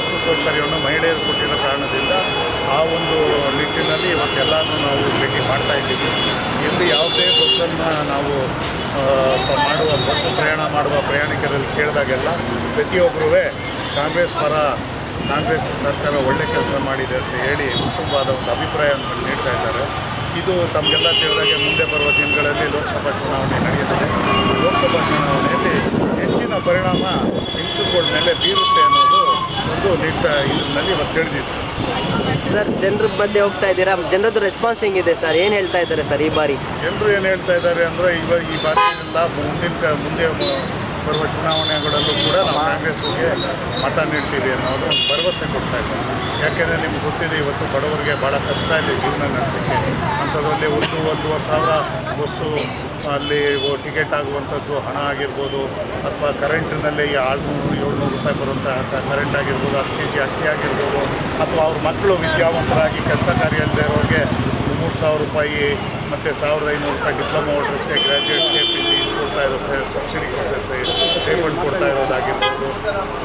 Bus ಸೌಕರ್ಯವನ್ನು ಮಹಿಳೆಯರು ಕೊಟ್ಟಿರೋ ಕಾರಣದಿಂದ ಆ ಒಂದು ನಿಟ್ಟಿನಲ್ಲಿ ಇವತ್ತೆಲ್ಲರೂ ನಾವು ಭೇಟಿ ಮಾಡ್ತಾಯಿದ್ದೀವಿ. ಎಲ್ಲಿ ಯಾವುದೇ ಬಸ್ಸನ್ನು ನಾವು ಬಸ್ಸು ಪ್ರಯಾಣ ಮಾಡುವ ಪ್ರಯಾಣಿಕರಲ್ಲಿ ಕೇಳಿದಾಗೆಲ್ಲ ಪ್ರತಿಯೊಬ್ಬರೂ ಕಾಂಗ್ರೆಸ್ ಸರ್ಕಾರ ಒಳ್ಳೆ ಕೆಲಸ ಮಾಡಿದೆ ಅಂತ ಹೇಳಿ ಉತ್ತಮವಾದ ಒಂದು ಅಭಿಪ್ರಾಯವನ್ನು ನೀಡ್ತಾ ಇದ್ದಾರೆ. ಇದು ತಮಗೆಲ್ಲ ತಿಳಿದಾಗೆ ಮುಂದೆ ಬರುವ ದಿನಗಳಲ್ಲಿ ಲೋಕಸಭಾ ಚುನಾವಣೆ ನಡೆಯಲಿದೆ. ಲೋಕಸಭಾ ಚುನಾವಣೆಯಲ್ಲಿ ಹೆಚ್ಚಿನ ಪರಿಣಾಮ ಹೆಂಗಸುಗಳ ಮೇಲೆ ಬೀರುತ್ತೆ ಅನ್ನೋದು ಒಂದು ಇದರಲ್ಲಿ ಇವತ್ತು ತಿಳಿದಿತ್ತು. ಸರ್, ಜನರ ಮಧ್ಯೆ ಹೋಗ್ತಾ ಇದ್ದೀರಾ, ಜನರದ್ದು ರೆಸ್ಪಾನ್ಸ್ ಹೆಂಗಿದೆ ಸರ್? ಏನು ಹೇಳ್ತಾ ಇದ್ದಾರೆ ಸರ್ ಈ ಬಾರಿ? ಜನರು ಏನು ಹೇಳ್ತಾ ಇದ್ದಾರೆ ಅಂದರೆ ಈ ಬಾರಿ ಎಲ್ಲ ಮುಂದೆ ಬರುವ ಚುನಾವಣೆಗಳಲ್ಲೂ ಕೂಡ ನಾವು ಕಾಂಗ್ರೆಸ್ಗೆ ಮತ ನೀಡ್ತೀವಿ ಅನ್ನೋದು ಒಂದು ಭರವಸೆ ಕೊಡ್ತಾ ಇದ್ದಾರೆ. ಯಾಕೆಂದರೆ ನಿಮ್ಗೆ ಗೊತ್ತಿದೆ, ಇವತ್ತು ಬಡವರಿಗೆ ಭಾಳ ಕಷ್ಟ ಇದೆ ಜೀವನ ನಡೆಸೋಕ್ಕೆ. ಅಂಥದ್ರಲ್ಲಿ 1-1.5 ಸಾವಿರ ಬಸ್ಸು ಅಲ್ಲಿ ಟಿಕೆಟ್ ಆಗುವಂಥದ್ದು ಹಣ ಆಗಿರ್ಬೋದು, ಅಥವಾ ಕರೆಂಟಿನಲ್ಲಿ 600-700 ರೂಪಾಯಿ ಬರುವಂಥ ಕರೆಂಟ್ ಆಗಿರ್ಬೋದು, 10 kg ಅಕ್ಕಿ ಆಗಿರ್ಬೋದು, ಅಥವಾ ಅವ್ರ ಮಕ್ಕಳು ವಿದ್ಯಾವಂತರಾಗಿ ಕೆಲಸ ಕಾರ್ಯ ಇಲ್ಲದೆ ಇರೋರಿಗೆ 3,000 ರೂಪಾಯಿ ಮತ್ತು 1,500 ರೂಪಾಯಿ ಡಿಪ್ಲೊಮಾ ಹೋಲ್ಡರ್ಸ್ಗೆ, ಗ್ರ್ಯಾಜುಯೇಟ್ಸ್ಗೆ ಕೊಡ್ತಾ ಇರೋ ಸಬ್ಸಿಡಿ ಪೇಮೆಂಟ್ ಕೊಡ್ತಾ ಇರೋದಾಗಿರ್ಬೋದು,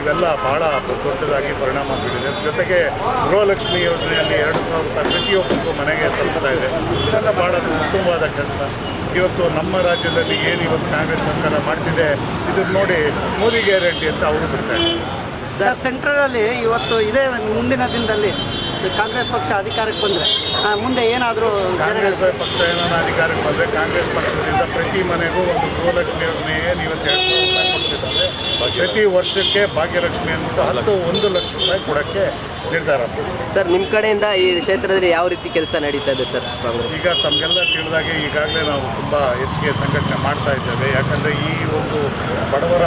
ಇವೆಲ್ಲ ಭಾಳ ದೊಡ್ಡದಾಗಿ ಪರಿಣಾಮ ಬೀರಿದೆ. ಜೊತೆಗೆ ಗೃಹಲಕ್ಷ್ಮಿ ಯೋಜನೆಯಲ್ಲಿ 2,000 ರೂಪಾಯಿ ಪ್ರತಿಯೊಬ್ಬರಿಗೂ ಮನೆಗೆ ತಲುಪ್ತಾ ಇದೆ. ಇದೆಲ್ಲ ಭಾಳ ಉತ್ತಮವಾದ ಕೆಲಸ. ಇವತ್ತು ನಮ್ಮ ರಾಜ್ಯದಲ್ಲಿ ಏನು ಇವತ್ತು ಕಾಂಗ್ರೆಸ್ ಸರ್ಕಾರ ಮಾಡ್ತಿದೆ, ಇದನ್ನು ನೋಡಿ ಮೋದಿ ಗ್ಯಾರಂಟಿ ಅಂತ ಅವರು ಬಿಡ್ತಾರೆ. ಸರ್, ಸೆಂಟ್ರಲಲ್ಲಿ ಇವತ್ತು ಇದೇ ಮುಂದಿನ ದಿನದಲ್ಲಿ ಕಾಂಗ್ರೆಸ್ ಪಕ್ಷ ಅಧಿಕಾರಕ್ಕೆ ಬಂದರೆ ಮುಂದೆ ಏನಾದರೂ ಕಾಂಗ್ರೆಸ್ ಪಕ್ಷ ಏನಾದ್ರು ಅಧಿಕಾರಕ್ಕೆ ಬಂದರೆ ಕಾಂಗ್ರೆಸ್ ಪಕ್ಷದಿಂದ ಪ್ರತಿ ಮನೆಗೂ ಒಂದು ಗೃಹಲಕ್ಷ್ಮಿ ಯೋಜನೆ ಏನು ಇವತ್ತು 2,000 ರೂಪಾಯಿ ಕೊಡ್ತಿದ್ದಾರೆ. ಪ್ರತಿ ವರ್ಷಕ್ಕೆ ಭಾಗ್ಯಲಕ್ಷ್ಮಿ ಅಂದ್ಬಿಟ್ಟು 1 ಲಕ್ಷ ರೂಪಾಯಿ ಕೊಡೋಕ್ಕೆ ನಿರ್ಧಾರ. ಸರ್, ನಿಮ್ಮ ಕಡೆಯಿಂದ ಈ ಕ್ಷೇತ್ರದಲ್ಲಿ ಯಾವ ರೀತಿ ಕೆಲಸ ನಡೀತಾ ಇದೆ ಸರ್ ಕಾಂಗ್ರೆಸ್? ಈಗ ತಮಗೆಲ್ಲ ತಿಳಿದಾಗೆ ಈಗಾಗಲೇ ನಾವು ತುಂಬ ಹೆಚ್ಚಿಗೆ ಸಂಘಟನೆ ಮಾಡ್ತಾ ಇದ್ದೇವೆ. ಯಾಕಂದರೆ ಈ ಒಂದು ಬಡವರ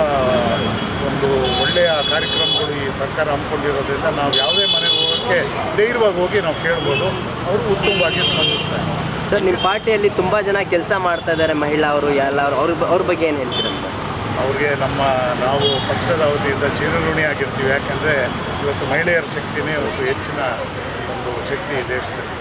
ಒಂದು ಒಳ್ಳೆಯ ಕಾರ್ಯಕ್ರಮಗಳು ಈ ಸರ್ಕಾರ ಹಮ್ಮಿಕೊಂಡಿರೋದ್ರಿಂದ ನಾವು ಯಾವುದೇ ಮನೆಗೆ ಹೋಗೋಕ್ಕೆ ಧೈರ್ಯವಾಗಿ ಹೋಗಿ ನಾವು ಕೇಳ್ಬೋದು. ಅವರು ಉತ್ತಮವಾಗಿ ಸ್ಪಂದಿಸ್ತಾರೆ. ಸರ್, ನಿಮ್ಮ ಪಾರ್ಟಿಯಲ್ಲಿ ತುಂಬ ಜನ ಕೆಲಸ ಮಾಡ್ತಾ ಇದ್ದಾರೆ, ಮಹಿಳಾ ಅವರು ಎಲ್ಲರೂ, ಅವ್ರ ಬಗ್ಗೆ ಏನು ಹೇಳ್ತೀರಾ ಸರ್? ಅವ್ರಿಗೆ ನಾವು ಪಕ್ಷದ ವತಿಯಿಂದ ಚಿರಋಣಿ ಆಗಿರ್ತೀವಿ. ಯಾಕಂದರೆ ಇವತ್ತು ಮಹಿಳೆಯರ ಶಕ್ತಿನೇ ಇವತ್ತು ಹೆಚ್ಚಿನ ಒಂದು ಶಕ್ತಿ ದೇಶದಲ್ಲಿ.